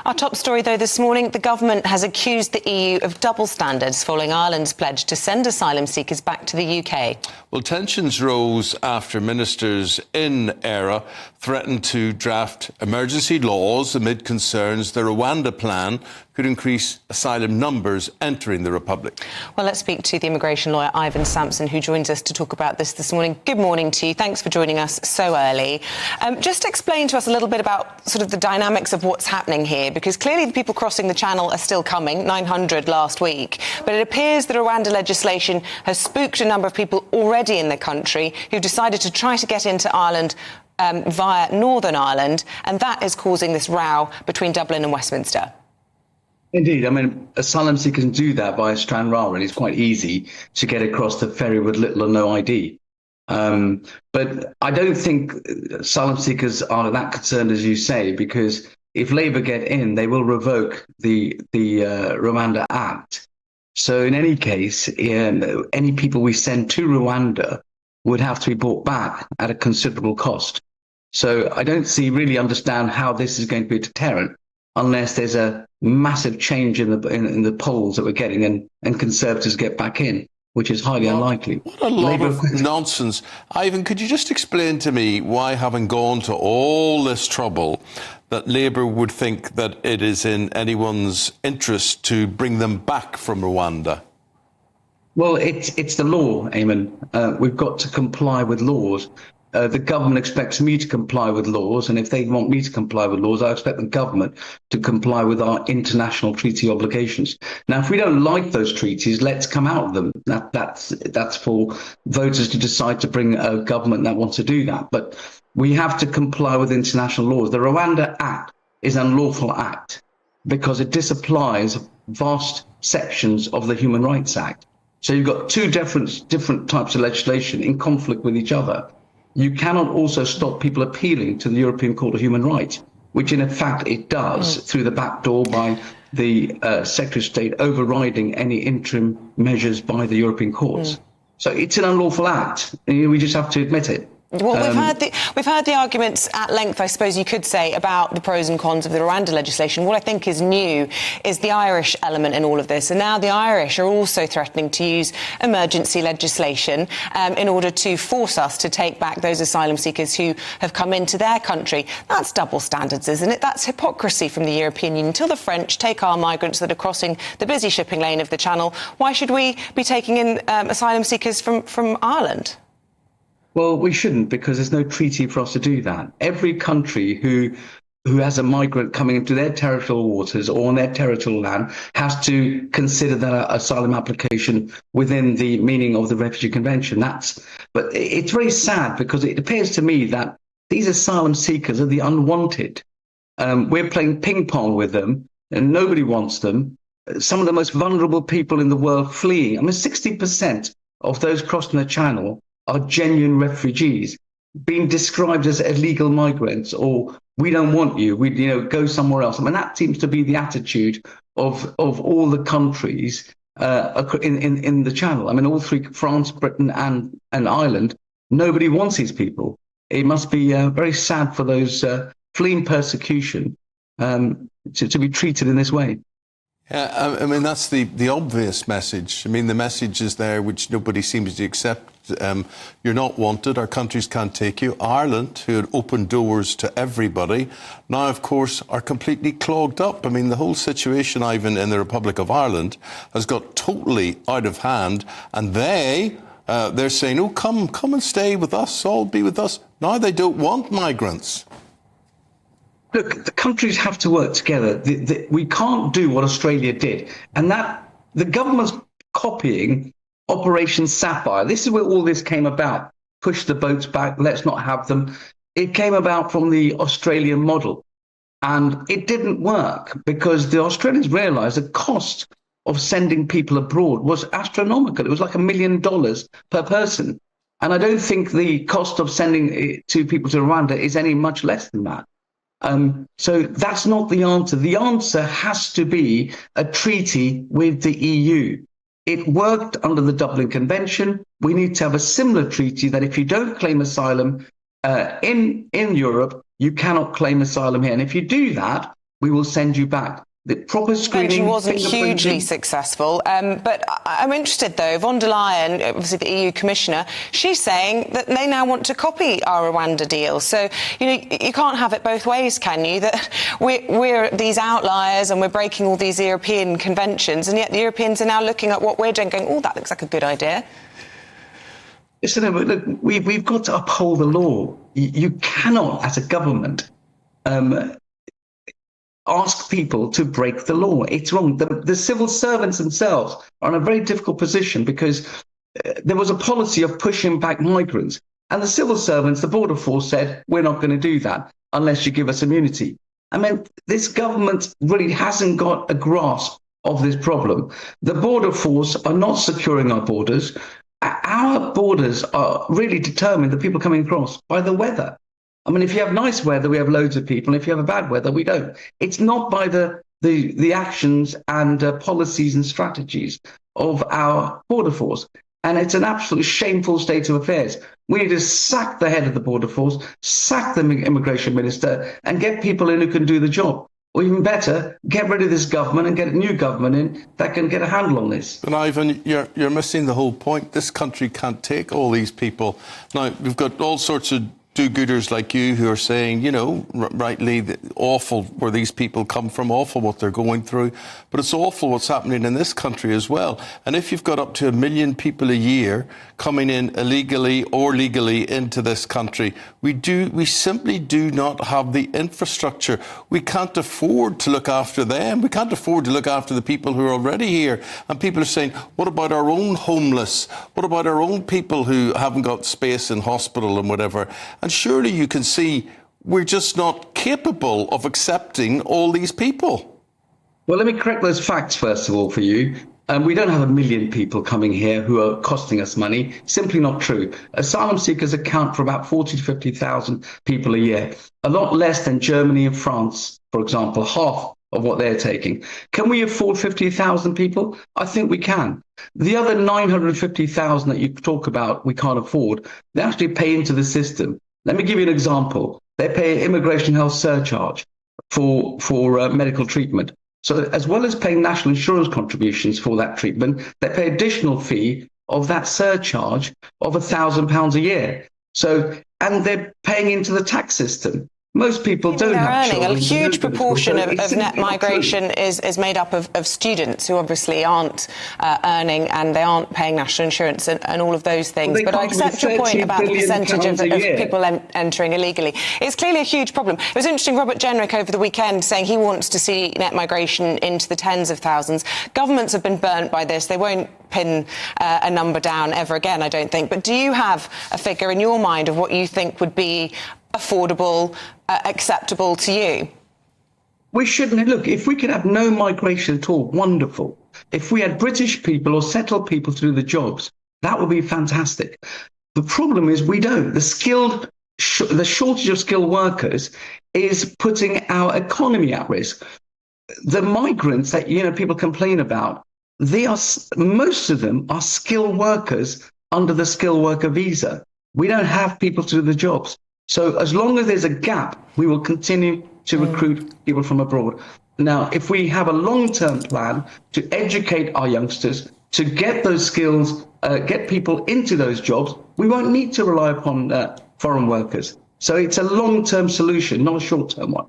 Our top story, though, this morning, the government has accused the EU of double standards following Ireland's pledge to send asylum seekers back to the UK. Well, tensions rose after ministers in ERA threatened to draft emergency laws amid concerns the Rwanda plan could increase asylum numbers entering the Republic. Well, let's speak to the immigration lawyer Ivon Sampson, who joins us to talk about this morning. Good morning to you. Thanks for joining us so early. Just explain to us a little bit about sort of the dynamics of what's happening here, because clearly the people crossing the Channel are still coming, 900 last week. But it appears that Rwanda legislation has spooked a number of people already in the country who've decided to try to get into Ireland via Northern Ireland, and that is causing this row between Dublin and Westminster. Indeed. I mean, asylum seekers can do that via Stranraer, and it's quite easy to get across the ferry with little or no ID. But I don't think asylum seekers are that concerned, as you say, because if Labour get in, they will revoke the Rwanda Act. So in any case, any people we send to Rwanda would have to be brought back at a considerable cost. So I don't really understand how this is going to be a deterrent unless there's a massive change in the polls that we're getting and Conservatives get back in, which is highly unlikely. What a lot of nonsense. Ivon, could you just explain to me why, having gone to all this trouble, that Labour would think that it is in anyone's interest to bring them back from Rwanda? Well, it's the law, Eamonn. We've got to comply with laws. The government expects me to comply with laws, and if they want me to comply with laws, I expect the government to comply with our international treaty obligations. Now, if we don't like those treaties, let's come out of them. That's for voters to decide to bring a government that wants to do that. But we have to comply with international laws. The Rwanda Act is an unlawful act because it disapplies vast sections of the Human Rights Act. So you've got two different types of legislation in conflict with each other. You cannot also stop people appealing to the European Court of Human Rights, which in fact it does through the back door by the Secretary of State overriding any interim measures by the European courts. So it's an unlawful act. We just have to admit it. Well, we've heard the arguments at length, I suppose you could say, about the pros and cons of the Rwanda legislation. What I think is new is the Irish element in all of this. And now the Irish are also threatening to use emergency legislation in order to force us to take back those asylum seekers who have come into their country. That's double standards, isn't it? That's hypocrisy from the European Union. Until the French take our migrants that are crossing the busy shipping lane of the Channel, why should we be taking in asylum seekers from Ireland? Well, we shouldn't, because there's no treaty for us to do that. Every country who has a migrant coming into their territorial waters or on their territorial land has to consider that asylum application within the meaning of the Refugee Convention. But it's very sad, because it appears to me that these asylum seekers are the unwanted. We're playing ping pong with them, and nobody wants them. Some of the most vulnerable people in the world fleeing. I mean, 60% of those crossing the Channel are genuine refugees, being described as illegal migrants, or we don't want you, go somewhere else. I mean, that seems to be the attitude of all the countries in the Channel. I mean, all three, France, Britain and Ireland, nobody wants these people. It must be very sad for those fleeing persecution to be treated in this way. Yeah, I mean, that's the obvious message. I mean, the message is there, which nobody seems to accept. You're not wanted. Our countries can't take you. Ireland, who had opened doors to everybody, now, of course, are completely clogged up. I mean, the whole situation, Ivon, in the Republic of Ireland has got totally out of hand. And they're saying, oh, come and stay with us, all be with us. Now they don't want migrants. Look, the countries have to work together. We can't do what Australia did. And that the government's copying Operation Sapphire. This is where all this came about. Push the boats back, let's not have them. It came about from the Australian model. And it didn't work because the Australians realised the cost of sending people abroad was astronomical. It was like $1 million per person. And I don't think the cost of sending two people to Rwanda is any much less than that. So that's not the answer. The answer has to be a treaty with the EU. It worked under the Dublin Convention. We need to have a similar treaty that if you don't claim asylum in Europe, you cannot claim asylum here. And if you do that, we will send you back. The proper screening Intervention wasn't fingerprinting- hugely successful, but I'm interested though. Von der Leyen, obviously the EU Commissioner, she's saying that they now want to copy our Rwanda deal. So you can't have it both ways, can you? That we're these outliers and we're breaking all these European conventions, and yet the Europeans are now looking at what we're doing, going, "Oh, that looks like a good idea." Listen, look, we've got to uphold the law. You cannot, as a government, ask people to break the law. It's wrong. The civil servants themselves are in a very difficult position because there was a policy of pushing back migrants. And the civil servants, the border force said, we're not going to do that unless you give us immunity. I mean, this government really hasn't got a grasp of this problem. The border force are not securing our borders. Our borders are really determined, the people coming across, by the weather. I mean, if you have nice weather, we have loads of people. If you have a bad weather, we don't. It's not by the actions and policies and strategies of our border force. And it's an absolute shameful state of affairs. We need to sack the head of the border force, sack the immigration minister, and get people in who can do the job. Or even better, get rid of this government and get a new government in that can get a handle on this. But Ivon, you're missing the whole point. This country can't take all these people. Now, we've got all sorts of do-gooders like you who are saying, rightly, awful where these people come from, awful what they're going through, but it's awful what's happening in this country as well. And if you've got up to 1 million people a year coming in illegally or legally into this country, we simply do not have the infrastructure. We can't afford to look after them. We can't afford to look after the people who are already here. And people are saying, what about our own homeless? What about our own people who haven't got space in hospital and whatever? And surely you can see we're just not capable of accepting all these people. Well, let me correct those facts, first of all, for you. We don't have 1 million people coming here who are costing us money. Simply not true. Asylum seekers account for about 40 to 50,000 people a year. A lot less than Germany and France, for example, half of what they're taking. Can we afford 50,000 people? I think we can. The other 950,000 that you talk about we can't afford, they actually pay into the system. Let me give you an example. They pay an immigration health surcharge for medical treatment. So as well as paying national insurance contributions for that treatment, they pay additional fee of that surcharge of £1,000 a year. So, and they're paying into the tax system. Most people don't have children. A huge proportion of net migration is made up of students who obviously aren't earning and they aren't paying national insurance and all of those things. But I accept your point about the percentage of people entering illegally. It's clearly a huge problem. It was interesting, Robert Jenrick over the weekend saying he wants to see net migration into the tens of thousands. Governments have been burnt by this. They won't pin a number down ever again, I don't think. But do you have a figure in your mind of what you think would be affordable, acceptable to you? We shouldn't. Look, if we could have no migration at all, wonderful. If we had British people or settled people to do the jobs, that would be fantastic. The problem is we don't. The shortage of skilled workers is putting our economy at risk. The migrants that people complain about, most of them are skilled workers under the skilled worker visa. We don't have people to do the jobs. So as long as there's a gap, we will continue to recruit people from abroad. Now, if we have a long-term plan to educate our youngsters, to get those skills, get people into those jobs, we won't need to rely upon foreign workers. So it's a long-term solution, not a short-term one.